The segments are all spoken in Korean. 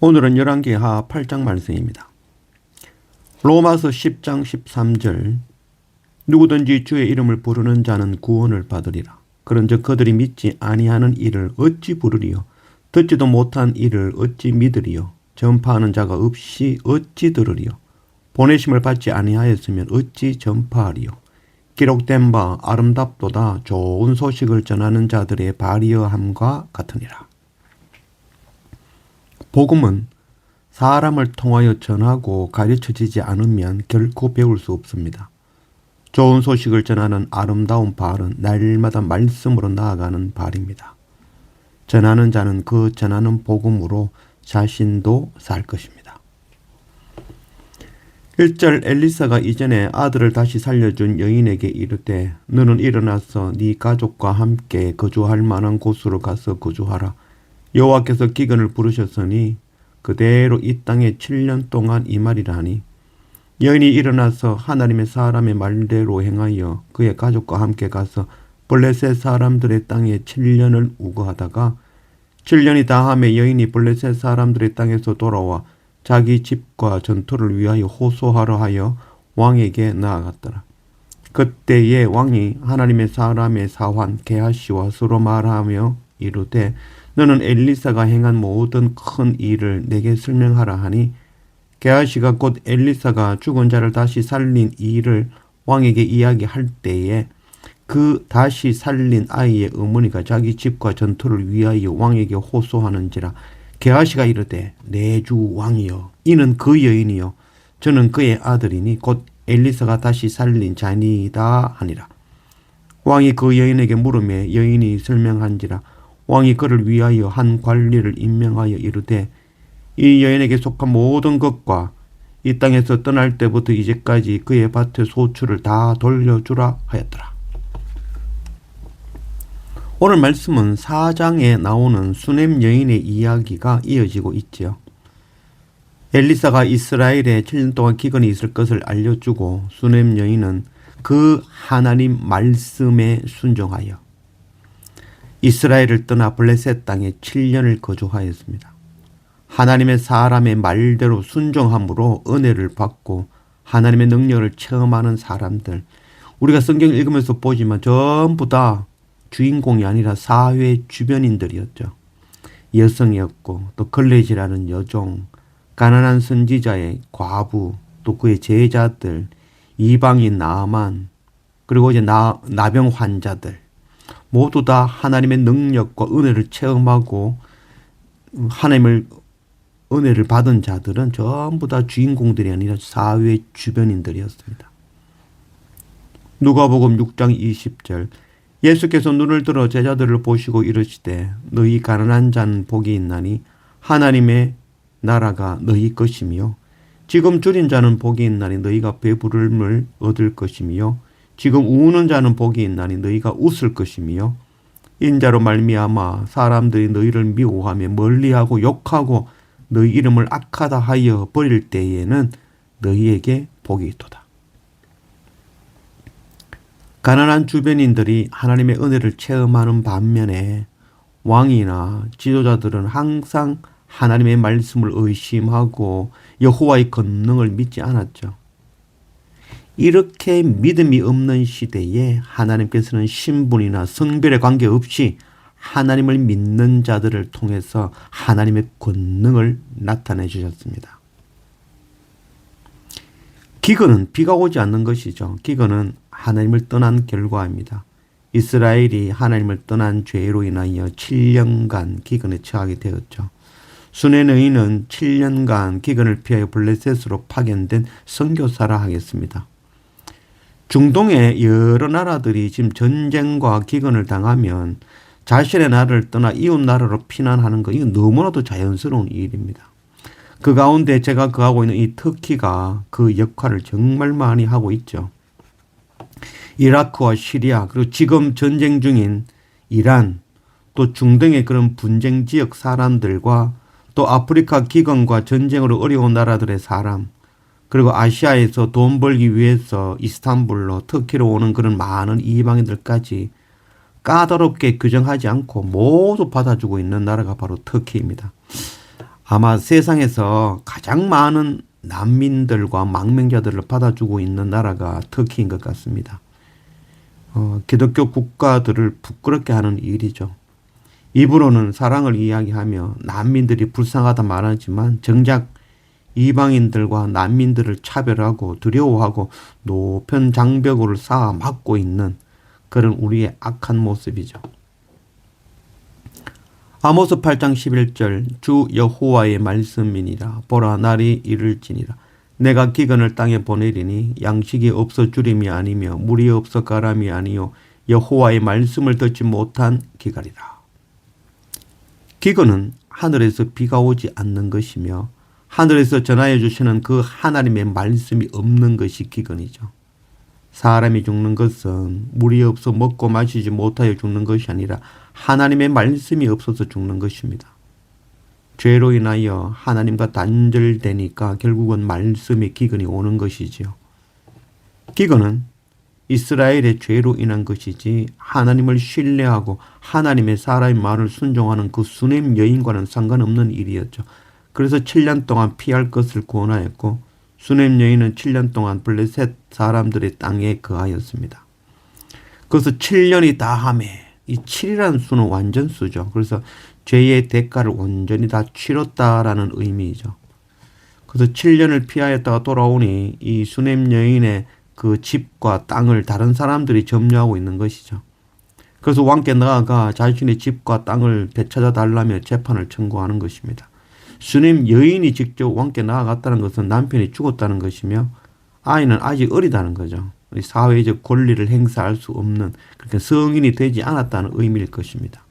오늘은 열왕기하 8장 말씀입니다. 로마서 10장 13절 누구든지 주의 이름을 부르는 자는 구원을 받으리라. 그런즉 그들이 믿지 아니하는 이를 어찌 부르리요? 듣지도 못한 이를 어찌 믿으리요? 전파하는 자가 없이 어찌 들으리요? 보내심을 받지 아니하였으면 어찌 전파하리요? 기록된 바 아름답도다 좋은 소식을 전하는 자들의 발이어함과 같으니라. 복음은 사람을 통하여 전하고 가르쳐지지 않으면 결코 배울 수 없습니다. 좋은 소식을 전하는 아름다운 발은 날마다 말씀으로 나아가는 발입니다. 전하는 자는 그 전하는 복음으로 자신도 살 것입니다. 1절 엘리사가 이전에 아들을 다시 살려준 여인에게 이르되 너는 일어나서 네 가족과 함께 거주할 만한 곳으로 가서 거주하라. 여호와께서 기근을 부르셨으니 그대로 이 땅에 7년 동안 임하리라니. 여인이 일어나서 하나님의 사람의 말대로 행하여 그의 가족과 함께 가서 블레셋 사람들의 땅에 7년을 우거하다가 7년이 다함에 여인이 블레셋 사람들의 땅에서 돌아와 자기 집과 전투를 위하여 호소하러 하여 왕에게 나아갔더라. 그때에 왕이 하나님의 사람의 사환 게하시와 서로 말하며 이르되 너는 엘리사가 행한 모든 큰 일을 내게 설명하라 하니 게하시가 곧 엘리사가 죽은 자를 다시 살린 일을 왕에게 이야기할 때에 그 다시 살린 아이의 어머니가 자기 집과 전투를 위하여 왕에게 호소하는지라. 게하시가 이르되 내 주 왕이여 이는 그 여인이요 저는 그의 아들이니 곧 엘리사가 다시 살린 자니이다 하니라. 왕이 그 여인에게 물으매 여인이 설명한지라. 왕이 그를 위하여 한 관리를 임명하여 이르되 이 여인에게 속한 모든 것과 이 땅에서 떠날 때부터 이제까지 그의 밭의 소출을 다 돌려주라 하였더라. 오늘 말씀은 4장에 나오는 수넴 여인의 이야기가 이어지고 있지요. 엘리사가 이스라엘에 7년 동안 기근이 있을 것을 알려주고 수넴 여인은 그 하나님 말씀에 순종하여 이스라엘을 떠나 블레셋 땅에 7년을 거주하였습니다. 하나님의 사람의 말대로 순종함으로 은혜를 받고 하나님의 능력을 체험하는 사람들, 우리가 성경을 읽으면서 보지만 전부 다 주인공이 아니라 사회 주변인들이었죠. 여성이었고 또 걸레질하는 여종, 가난한 선지자의 과부, 또 그의 제자들, 이방인 나아만, 그리고 이제 나병 환자들 모두 다 하나님의 능력과 은혜를 체험하고 하나님의 은혜를 받은 자들은 전부 다 주인공들이 아니라 사회 주변인들이었습니다. 누가복음 6장 20절 예수께서 눈을 들어 제자들을 보시고 이르시되 너희 가난한 자는 복이 있나니 하나님의 나라가 너희 것이며 지금 줄인 자는 복이 있나니 너희가 배부름을 얻을 것이며 지금 우는 자는 복이 있나니 너희가 웃을 것이며 인자로 말미암아 사람들이 너희를 미워하며 멀리하고 욕하고 너희 이름을 악하다 하여 버릴 때에는 너희에게 복이 있도다. 가난한 주변인들이 하나님의 은혜를 체험하는 반면에 왕이나 지도자들은 항상 하나님의 말씀을 의심하고 여호와의 권능을 믿지 않았죠. 이렇게 믿음이 없는 시대에 하나님께서는 신분이나 성별에 관계없이 하나님을 믿는 자들을 통해서 하나님의 권능을 나타내 주셨습니다. 기근은 비가 오지 않는 것이죠. 기근은 하나님을 떠난 결과입니다. 이스라엘이 하나님을 떠난 죄로 인하여 7년간 기근에 처하게 되었죠. 수넴 여인은 7년간 기근을 피하여 블레셋으로 파견된 선교사라 하겠습니다. 중동의 여러 나라들이 지금 전쟁과 기근을 당하면 자신의 나라를 떠나 이웃 나라로 피난하는 거 이건 너무나도 자연스러운 일입니다. 그 가운데 제가 하고 있는 이 터키가 그 역할을 정말 많이 하고 있죠. 이라크와 시리아 그리고 지금 전쟁 중인 이란 또 중동의 그런 분쟁 지역 사람들과 또 아프리카 기근과 전쟁으로 어려운 나라들의 사람 그리고 아시아에서 돈 벌기 위해서 이스탄불로 터키로 오는 그런 많은 이방인들까지 까다롭게 규정하지 않고 모두 받아주고 있는 나라가 바로 터키입니다. 아마 세상에서 가장 많은 난민들과 망명자들을 받아주고 있는 나라가 터키인 것 같습니다. 기독교 국가들을 부끄럽게 하는 일이죠. 입으로는 사랑을 이야기하며 난민들이 불쌍하다 말하지만 정작 이방인들과 난민들을 차별하고 두려워하고 높은 장벽을 쌓아 막고 있는 그런 우리의 악한 모습이죠. 아모스 8장 11절 주 여호와의 말씀이니라. 보라 날이 이를지니라. 내가 기근을 땅에 보내리니 양식이 없어 주림이 아니며 물이 없어 가람이 아니요 여호와의 말씀을 듣지 못한 기갈이라. 기근은 하늘에서 비가 오지 않는 것이며 하늘에서 전하여 주시는 그 하나님의 말씀이 없는 것이 기근이죠. 사람이 죽는 것은 물이 없어 먹고 마시지 못하여 죽는 것이 아니라 하나님의 말씀이 없어서 죽는 것입니다. 죄로 인하여 하나님과 단절되니까 결국은 말씀의 기근이 오는 것이지요. 기근은 이스라엘의 죄로 인한 것이지 하나님을 신뢰하고 하나님의 사람의 말을 순종하는 그 수넴 여인과는 상관없는 일이었죠. 그래서 7년 동안 피할 것을 구원하였고 수넴 여인은 7년 동안 블레셋 사람들의 땅에 거하였습니다. 그래서 7년이 다함에 이 7이라는 수는 완전수죠. 그래서 죄의 대가를 온전히 다 치렀다라는 의미이죠. 그래서 7년을 피하였다가 돌아오니 이 수넴 여인의 그 집과 땅을 다른 사람들이 점유하고 있는 것이죠. 그래서 왕께 나아가 자신의 집과 땅을 되찾아 달라며 재판을 청구하는 것입니다. 수넴 여인이 직접 왕께 나아갔다는 것은 남편이 죽었다는 것이며 아이는 아직 어리다는 거죠. 사회적 권리를 행사할 수 없는 그렇게 성인이 되지 않았다는 의미일 것입니다.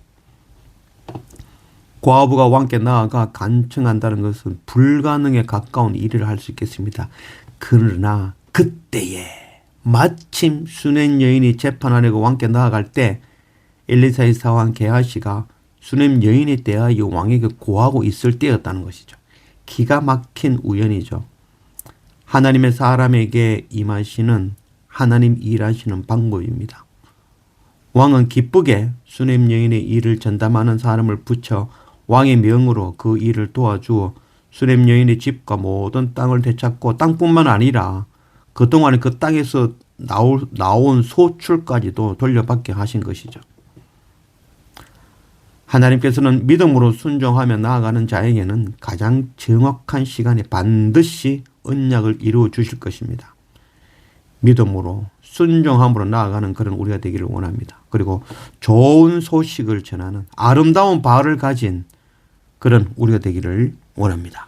과부가 왕께 나아가 간청한다는 것은 불가능에 가까운 일을 할 수 있겠습니다. 그러나 그때에 마침 수넴 여인이 재판하려고 왕께 나아갈 때 엘리사의 사환 게하시가 수넴 여인에 대하여 왕에게 고하고 있을 때였다는 것이죠. 기가 막힌 우연이죠. 하나님의 사람에게 임하시는 하나님 일하시는 방법입니다. 왕은 기쁘게 수넴 여인의 일을 전담하는 사람을 붙여 왕의 명으로 그 일을 도와주어 수넴 여인의 집과 모든 땅을 되찾고 땅뿐만 아니라 그동안에 그 땅에서 나온 소출까지도 돌려받게 하신 것이죠. 하나님께서는 믿음으로 순종하며 나아가는 자에게는 가장 정확한 시간에 반드시 언약을 이루어 주실 것입니다. 믿음으로 순종함으로 나아가는 그런 우리가 되기를 원합니다. 그리고 좋은 소식을 전하는 아름다운 발을 가진 그런 우리가 되기를 원합니다.